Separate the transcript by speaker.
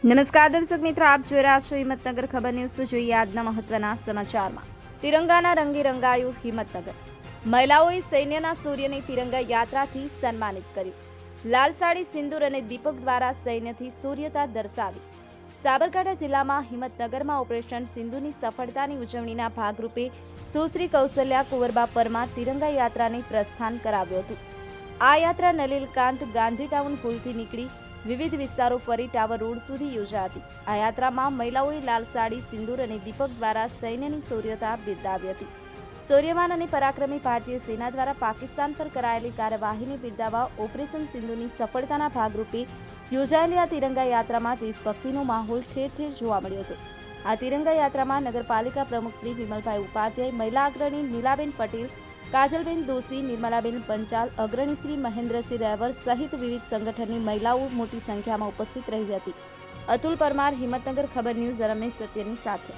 Speaker 1: નમસ્કાર દર્શક મિત્રો, આપ જોઈ રહ્યા છો હિંમતનગર ખબર ન્યૂઝ। જોઈએ આજના મહત્વના સમાચારમાં। તિરંગાના રંગે રંગાયું હિંમતનગર। મહિલાઓએ સૈન્યના સૂર્યની તિરંગા યાત્રાથી સન્માનિત કર્યું। લાલ સાડી, સિંદૂર અને દીપક દ્વારા સૈન્યથી સૂર્યતા દર્શાવી। સાબરકાંઠા જિલ્લામાં હિંમતનગરમાં ઓપરેશન સિંધુની સફળતાની ઉજવણીના ભાગરૂપે સુશ્રી કૌશલ્યા કુંવરબા પરમાર તિરંગા યાત્રાને પ્રસ્થાન કરાવ્યું હતું। આ યાત્રા નલિલકાંત ગાંધી ટાઉન પુલથી નીકળી વિવિધ વિસ્તારો ફરી ટાવર રોડ સુધી યોજાઈ હતી। આ યાત્રામાં મહિલાઓએ લાલ સાડી, સિંદૂર અને દીપક દ્વારા સૈન્યની શૌર્યતા બિરદાવી હતી। શૌર્યવાન અને પરાક્રમી ભારતીય સેના દ્વારા પાકિસ્તાન પર કરાયેલી કાર્યવાહીને બિરદાવવા ઓપરેશન સિંધુની સફળતાના ભાગરૂપે યોજાયેલી આ તિરંગા યાત્રામાં દેશભક્તિનો માહોલ ઠેર ઠેર જોવા મળ્યો હતો। આ તિરંગા યાત્રામાં નગરપાલિકા પ્રમુખ શ્રી વિમલભાઈ ઉપાધ્યાય, મહિલા અગ્રણી નીલાબેન પટેલ, કાજલબેન દોશી, નિર્મલાબેન પંચાલ, અગ્રણી શ્રી મહેન્દ્રસિંહ રહેવર સહિત વિવિધ સંગઠનની મહિલાઓ મોટી સંખ્યામાં ઉપસ્થિત રહી હતી। અતુલ પરમાર, હિંમતનગર ખબર ન્યૂઝ, રમેશ સત્યની સાથે।